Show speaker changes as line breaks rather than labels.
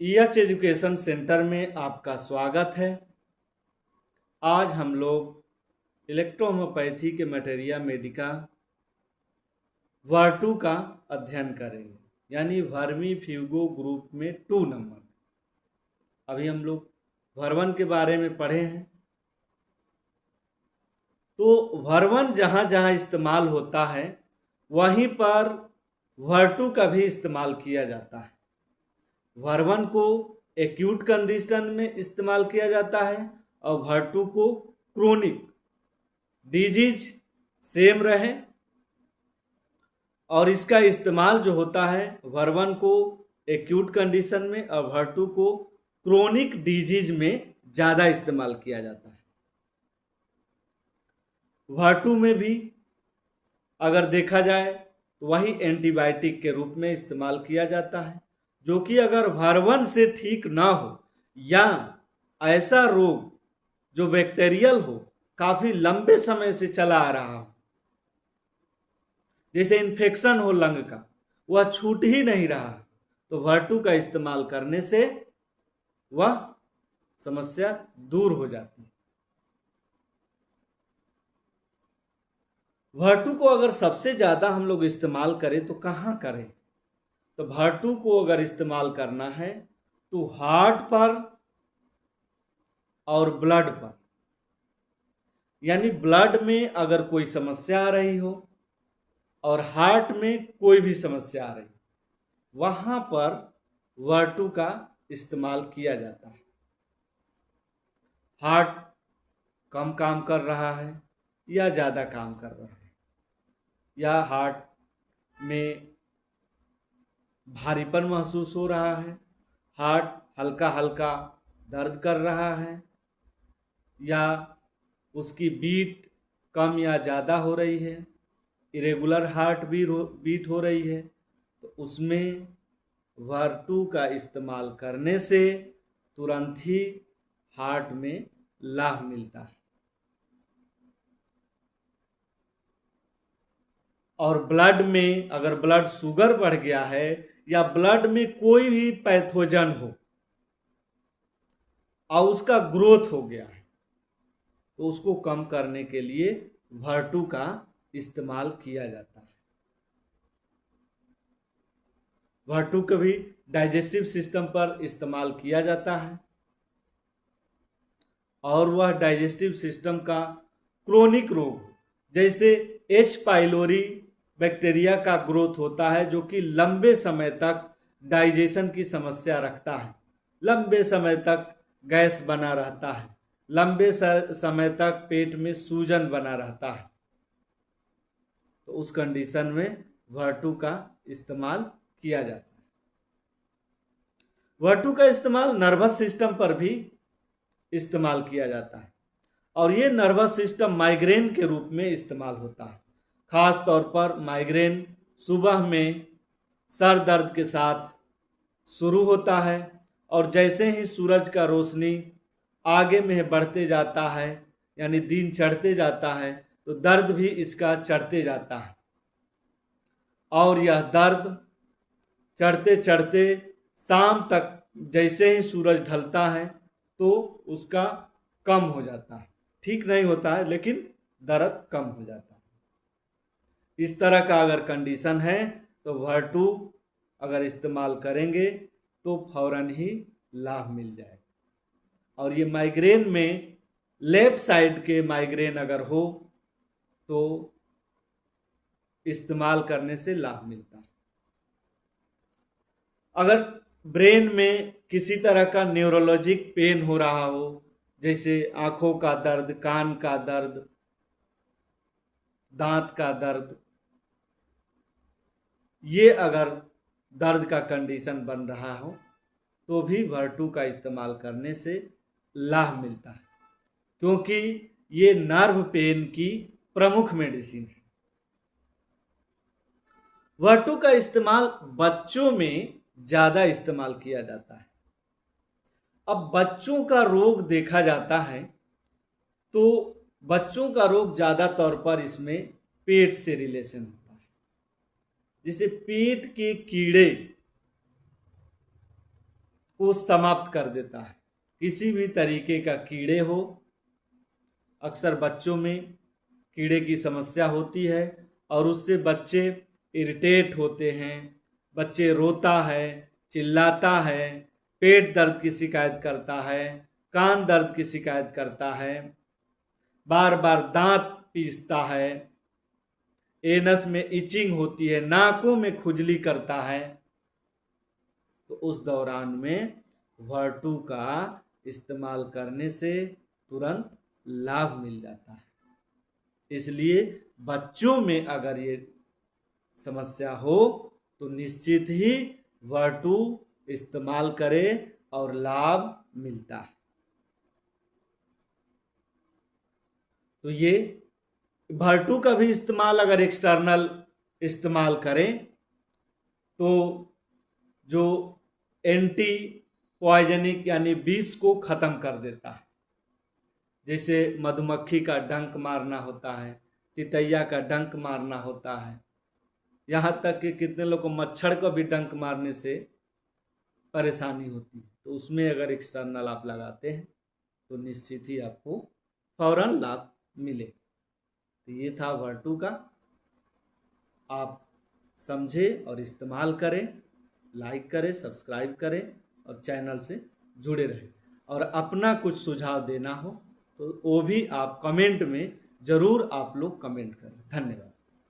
EH education centre में आपका स्वागत है। आज हम लोग इलेक्ट्रोहोम्योपैथी के मटेरिया मेडिका वर्ड 2 का अध्ययन करेंगे, यानी वर्मी फ्यूगो ग्रुप में 2 नंबर। अभी हम लोग वर्वन के बारे में पढ़े हैं। तो वर्वन जहाँ जहाँ इस्तेमाल होता है वहीं पर वर्ड 2 का भी इस्तेमाल किया जाता है। वर्वन को एक्यूट कंडीशन में इस्तेमाल किया जाता है और वर्ड 2 को क्रोनिक डिजीज सेम रहे, और इसका इस्तेमाल जो होता है वर्वन को एक्यूट कंडीशन में और वर्ड 2 को क्रोनिक डिजीज में ज़्यादा इस्तेमाल किया जाता है। वर्ड 2 में भी अगर देखा जाए तो वही एंटीबायोटिक के रूप में इस्तेमाल किया जाता है, जो कि अगर वर्वन से ठीक ना हो या ऐसा रोग जो बैक्टीरियल हो, काफ़ी लंबे समय से चला आ रहा हो, जैसे इन्फेक्शन हो लंग का, वह छूट ही नहीं रहा, तो वर्ड 2 का इस्तेमाल करने से वह समस्या दूर हो जाती है। वर्ड 2 को अगर सबसे ज़्यादा हम लोग इस्तेमाल करें तो कहाँ करें? तो वर्ड 2 को अगर इस्तेमाल करना है तो हार्ट पर और ब्लड पर, यानी ब्लड में अगर कोई समस्या आ रही हो और हार्ट में कोई भी समस्या आ रही, वहाँ पर वर्ड 2 का इस्तेमाल किया जाता है। हार्ट कम काम कर रहा है या ज़्यादा काम कर रहा है, या हार्ट में भारीपन महसूस हो रहा है, हार्ट हल्का हल्का दर्द कर रहा है, या उसकी बीट कम या ज़्यादा हो रही है, इरेगुलर हार्ट बीट हो रही है, तो उसमें वर्ड 2 का इस्तेमाल करने से तुरंत ही हार्ट में लाभ मिलता है। और ब्लड में अगर ब्लड शुगर बढ़ गया है या ब्लड में कोई भी पैथोजन हो और उसका ग्रोथ हो गया है, तो उसको कम करने के लिए वर्ड 2 का इस्तेमाल किया जाता है। वर्ड 2 का भी डाइजेस्टिव सिस्टम पर इस्तेमाल किया जाता है, और वह डाइजेस्टिव सिस्टम का क्रोनिक रोग जैसे एच पाइलोरी बैक्टीरिया का ग्रोथ होता है, जो कि लंबे समय तक डाइजेशन की समस्या रखता है, लंबे समय तक गैस बना रहता है, लंबे समय तक पेट में सूजन बना रहता है, तो उस कंडीशन में वर्ड 2 का इस्तेमाल किया जाता है। वर्ड 2 का इस्तेमाल नर्वस सिस्टम पर भी इस्तेमाल किया जाता है, और ये नर्वस सिस्टम माइग्रेन के रूप में इस्तेमाल होता है। खास तौर पर माइग्रेन सुबह में सर दर्द के साथ शुरू होता है, और जैसे ही सूरज का रोशनी आगे में बढ़ते जाता है, यानी दिन चढ़ते जाता है, तो दर्द भी इसका चढ़ते जाता है, और यह दर्द चढ़ते चढ़ते शाम तक जैसे ही सूरज ढलता है तो उसका कम हो जाता है। ठीक नहीं होता है, लेकिन दर्द कम हो जाता है। इस तरह का अगर कंडीशन है तो वर्ड 2 अगर इस्तेमाल करेंगे तो फौरन ही लाभ मिल जाएगा। और ये माइग्रेन में लेफ्ट साइड के माइग्रेन अगर हो तो इस्तेमाल करने से लाभ मिलता है। अगर ब्रेन में किसी तरह का न्यूरोलॉजिक पेन हो रहा हो, जैसे आँखों का दर्द, कान का दर्द, दांत का दर्द, ये अगर दर्द का कंडीशन बन रहा हो तो भी वर्ड 2 का इस्तेमाल करने से लाभ मिलता है, क्योंकि ये नर्व पेन की प्रमुख मेडिसिन है। वर्ड 2 का इस्तेमाल बच्चों में ज़्यादा इस्तेमाल किया जाता है। अब बच्चों का रोग देखा जाता है तो बच्चों का रोग ज़्यादा तौर पर इसमें पेट से रिलेशन होता है, जैसे पेट के कीड़े को समाप्त कर देता है। किसी भी तरीके का कीड़े हो, अक्सर बच्चों में कीड़े की समस्या होती है और उससे बच्चे इरिटेट होते हैं, बच्चे रोता है, चिल्लाता है, पेट दर्द की शिकायत करता है, कान दर्द की शिकायत करता है, बार बार दांत पीसता है, एनस में इचिंग होती है, नाकों में खुजली करता है, तो उस दौरान में वर्टू का इस्तेमाल करने से तुरंत लाभ मिल जाता है। इसलिए बच्चों में अगर ये समस्या हो तो निश्चित ही वर्टू इस्तेमाल करें और लाभ मिलता है। तो ये वर्टू का भी इस्तेमाल अगर एक्सटर्नल इस्तेमाल करें तो जो एंटी पॉइजनिक यानी विष को ख़त्म कर देता है। जैसे मधुमक्खी का डंक मारना होता है, तितैया का डंक मारना होता है, यहाँ तक कि कितने लोग को मच्छर को भी डंक मारने से परेशानी होती है। तो उसमें अगर एक्सटर्नल आप लगाते हैं तो निश्चित ही आपको फौरन लाभ मिले। तो ये था वर्टू का, आप समझें और इस्तेमाल करें, लाइक करें, सब्सक्राइब करें और चैनल से जुड़े रहें। और अपना कुछ सुझाव देना हो तो वो भी आप कमेंट में ज़रूर आप लोग कमेंट करें। धन्यवाद।